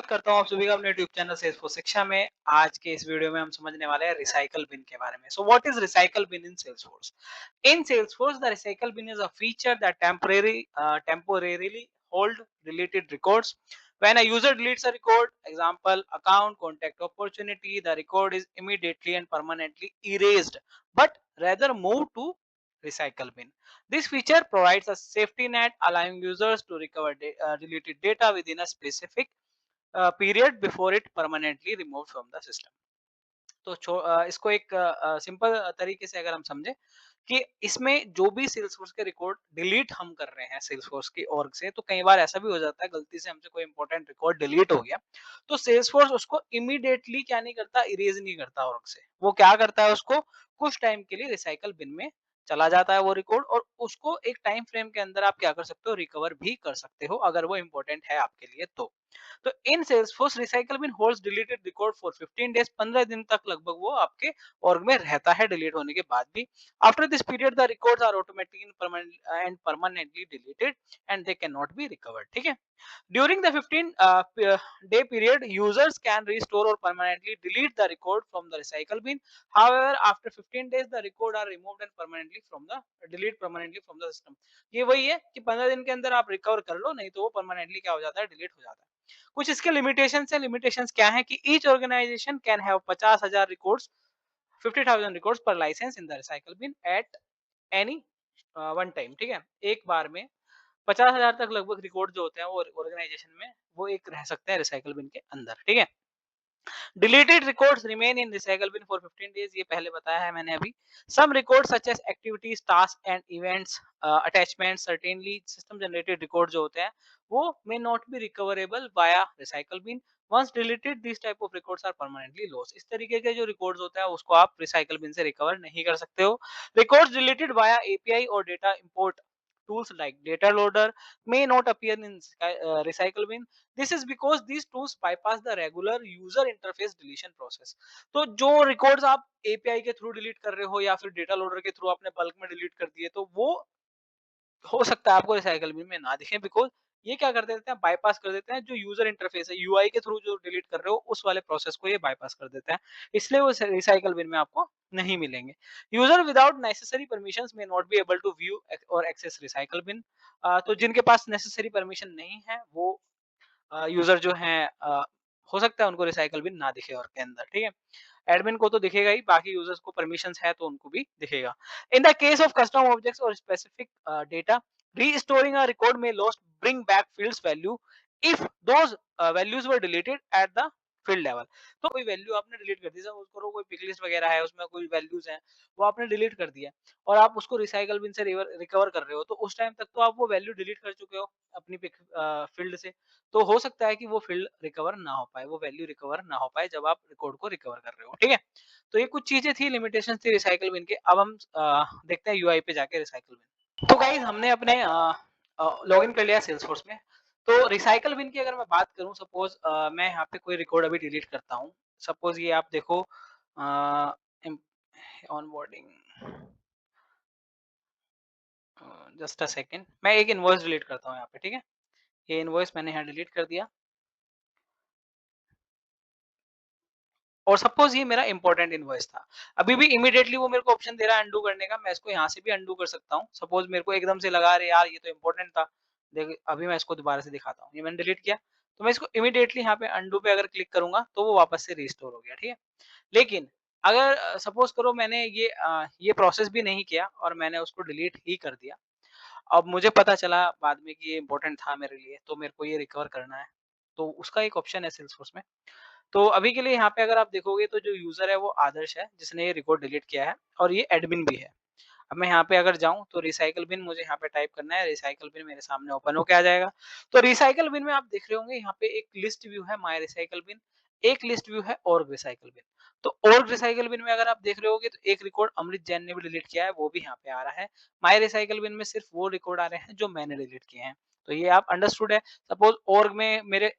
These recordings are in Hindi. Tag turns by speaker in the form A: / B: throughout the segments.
A: स्वागत करता हूँ आप सभी का अपने यूट्यूब चैनल सेल्सफोर्स शिक्षा में। आज के इस वीडियो में हम समझने वाले हैं रिसाइकल बिन के बारे में। So what is recycle bin in Salesforce? In Salesforce the recycle bin is a feature that temporarily hold deleted records. When a user deletes a record, example account, contact opportunity, the record is immediately and permanently erased, but rather moved to recycle bin. This feature provides a safety net, allowing users to recover deleted data within a specific period before it permanently removed from the system. तो इसको एक सिंपल तरीके से अगर हम समझे कि इसमें जो भी सेल्सफोर्स के रिकॉर्ड डिलीट हम कर रहे हैं सेल्सफोर्स की org से, तो कई बार ऐसा भी हो जाता है गलती से हमसे कोई इंपॉर्टेंट रिकॉर्ड डिलीट हो गया, तो सेल्सफोर्स उसको इमीडिएटली क्या नहीं करता, इरेज नहीं करता org से। वो क्या करता है, उसको कुछ टाइम के लिए रिसाइकल बिन में चला जाता है वो रिकॉर्ड, और उसको एक टाइम फ्रेम के अंदर आप क्या कर सकते हो, रिकवर भी कर सकते हो अगर वो इंपॉर्टेंट है आपके लिए तो in Salesforce recycle bin holds deleted record for 15 days, 15 दिन तक लगभग वो आपके org में रहता है डिलीट होने के बाद भी। After this period the records are automatically and permanently deleted and they can not be recovered. ठीक है। During the 15-day period, users can restore or permanently delete the record from the recycle bin. However, after 15 days, the record are removed and permanently from the delete permanently from the system. ये वही है कि 15 दिन के अंदर आप रिकवर कर लो, नहीं तो वो परमानेंटली क्या हो जाता है, डिलीट हो जाता है। कुछ इसके लिमिटेशंस है। लिमिटेशंस क्या है कि each organisation can have 50,000 records, 50,000 records per licence in the recycle bin at any one time. ठीक है, एक बार में 50,000 तक लगभग रिकॉर्ड जो होते हैं वो ऑर्गेनाइजेशन में वो एक रह सकते हैं रिसाइकल बिन के अंदर। ठीक है। Deleted records remain in recycle bin for 15 days, ये पहले बताया है मैंने अभी। Some records such as activities, task and events, attachment, certainly system generated record जो होते हैं वो may not be recoverable via recycle bin. Once deleted this type of records are permanently lost. इस तरीके के जो रिकॉर्ड्स होते हैं उसको आप रिसाइकल बिन से रिकवर नहीं कर सकते हो। रिकॉर्ड्स डिलीटेड वाया एपीआई और data import tools like data loader may not appear in recycle bin. This is because these tools bypass the regular user interface deletion process. तो जो रिकॉर्ड्स आप एपीआई के थ्रू डिलीट कर रहे हो या फिर डेटा लोडर के थ्रू आपने बल्क में डिलीट कर दिए, तो वो हो सकता है आपको रिसाइकल बिन में ना दिखे, बिकॉज ये क्या कर देते हैं, बाईपास कर देते हैं जो यूजर इंटरफेस है, यूआई के थ्रू जो डिलीट कर रहे हो उस वाले प्रोसेस को ये बाईपास कर देते हैं, इसलिए वो रिसाइकल बिन में आपको नहीं मिलेंगे। User without necessary permissions may not be able to view और एक्सेस रिसाइकल बिन। तो जिनके पास नेसेसरी परमिशन नहीं है वो यूजर जो है हो सकता है उनको रिसाइकल बिन ना दिखे और के अंदर। ठीक है, एडमिन को तो दिखेगा ही, बाकी यूजर्स को परमिशंस है तो उनको भी दिखेगा। In the case of custom objects और specific data, restoring a record में lost bring back fields value if those values were deleted at the field level. तो कोई वैल्यू आपने डिलीट कर दी, सपोज करो कोई पिक लिस्ट वगैरह है उसमें कोई वैल्यूज हैं वो आपने डिलीट कर दिया और आप उसको रिसाइकल बिन से रिकवर कर रहे हो, तो उस टाइम तक तो आप वो वैल्यू डिलीट कर चुके हो अपनी पिक फील्ड से। तो हो सकता है कि वो फील्ड रिकवर ना हो पाए, वो वैल्यू रिकवर ना हो पाए जब आप रिकॉर्ड को रिकवर कर रहे हो। ठीक है, तो ये कुछ चीजें थी, लिमिटेशंस थी रिसाइकल बिन के। अब हम देखते हैं यूआई पे जाके रिसाइकल बिन। तो गाइस हमने अपने लॉगिन कर लिया सेल्सफोर्स में। तो रिसाइकल बिन की अगर मैं बात करूं, सपोज मैं यहाँ पे कोई रिकॉर्ड अभी डिलीट करता हूँ। सपोज ये आप देखो ऑनबोर्डिंग, जस्ट अ सेकेंड, मैं एक इनवॉइस डिलीट करता हूँ यहाँ पे। ठीक है, ये इनवॉइस मैंने यहाँ डिलीट कर दिया और सपोज ये मेरा इंपॉर्टेंट इनवॉइस था। अभी भी इमीडिएटली वो मेरे को ऑप्शन दे रहा है अनडू करने का, मैं इसको यहाँ से भी अनडू कर सकता हूँ। सपोज मेरे को एकदम से लगा रहे यार ये तो इंपॉर्टेंट था, देख अभी मैं इसको दोबारा से दिखाता हूँ। ये मैंने डिलीट किया, तो मैं इसको इमीडिएटली यहाँ पे अनडू पे अगर क्लिक करूंगा तो वो वापस से रिस्टोर हो गया। ठीक है, लेकिन अगर सपोज करो मैंने ये प्रोसेस भी नहीं किया और मैंने उसको डिलीट ही कर दिया, अब मुझे पता चला बाद में कि ये इंपॉर्टेंट था मेरे लिए, तो मेरे को ये रिकवर करना है, तो उसका एक ऑप्शन है सेल्सफोर्स में। तो अभी के लिए यहाँ पे अगर आप देखोगे तो जो यूजर है वो आदर्श है जिसने ये रिकॉर्ड डिलीट किया है और ये एडमिन भी है। अब मैं यहाँ पे अगर जाऊँ तो रिसाइकल बिन मुझे यहाँ पे टाइप करना है, रिसाइकल बिन मेरे सामने ओपन होके आ जाएगा। तो रिसाइकल बिन में आप देख रहे होंगे यहाँ पे एक लिस्ट व्यू है माय रिसाइकल बिन, एक लिस्ट व्यू है org रिसाइकल बिन। तो org रिसाइकल बिन में अगर आप देख रहे होगे तो एक रिकॉर्ड अमृत जैन ने भी डिलीट किया है, वो भी यहाँ पे आ रहा है। माय रिसाइकल बिन में सिर्फ वो रिकॉर्ड आ रहे हैं जो मैंने डिलीट किए हैं। तो ये आप अंडरस्टूड है। सपोज org में मेरे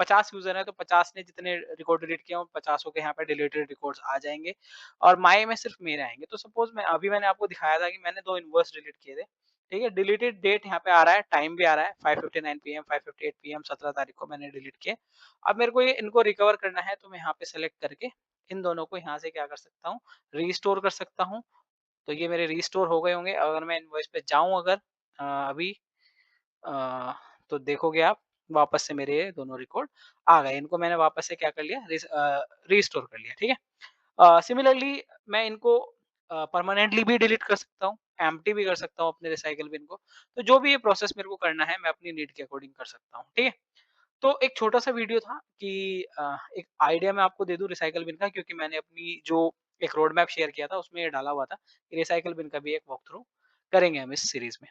A: 50 यूजर है तो 50 ने जितने रिकॉर्ड डिलीट किए 50 के यहाँ पे डिलीटेड रिकॉर्ड्स आ जाएंगे और माई में सिर्फ मेरे आएंगे। तो सपोज मैं अभी मैंने आपको दिखाया था कि मैंने 2 इनवॉइस डिलीट किए थे। ठीक है, डिलीटेड डेट यहाँ पे आ रहा है, टाइम भी आ रहा है 5:59 पीएम, 5:58 पीएम, 17 तारीख को मैंने डिलीट किए। अब मेरे को ये इनको रिकवर करना है, तो मैं यहाँ पे सेलेक्ट करके इन दोनों को यहाँ से क्या कर सकता हूँ, रीस्टोर कर सकता हूँ। तो ये मेरे रीस्टोर हो गए होंगे। अगर मैं इनवॉइस पे जाऊँ अगर अभी अ, तो देखोगे आप वापस से मेरे ये दोनों रिकॉर्ड आ गए। इनको मैंने वापस से क्या कर लिया, रीस्टोर कर लिया, ठीक है। सिमिलरली मैं इनको परमानेंटली भी डिलीट कर सकता हूँ, एम्प्टी भी कर सकता हूँ अपने रिसाइकल बिन को। तो जो भी ये प्रोसेस मेरे को करना है, मैं अपनी नीड के अकॉर्डिंग कर सकता हूँ, ठीक है। तो एक छोटा-सा वीडियो था कि एक आइडिया मैं आपको दे दूँ रिसाइकल बिन का, क्योंकि मैंने अपनी जो एक रोड मैप शेयर किया था, उसमें ये डाला हुआ था कि रिसाइकल बिन का भी एक वॉक थ्रू करेंगे हम इस सीरीज़ में।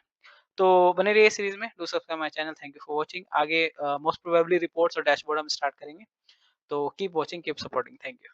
A: तो बने रहिए सीरीज़ में, do subscribe my channel, thank you for watching. आगे मोस्ट प्रोबेबली रिपोर्ट्स और डैशबोर्ड हम स्टार्ट करेंगे। तो keep watching, keep supporting, thank you.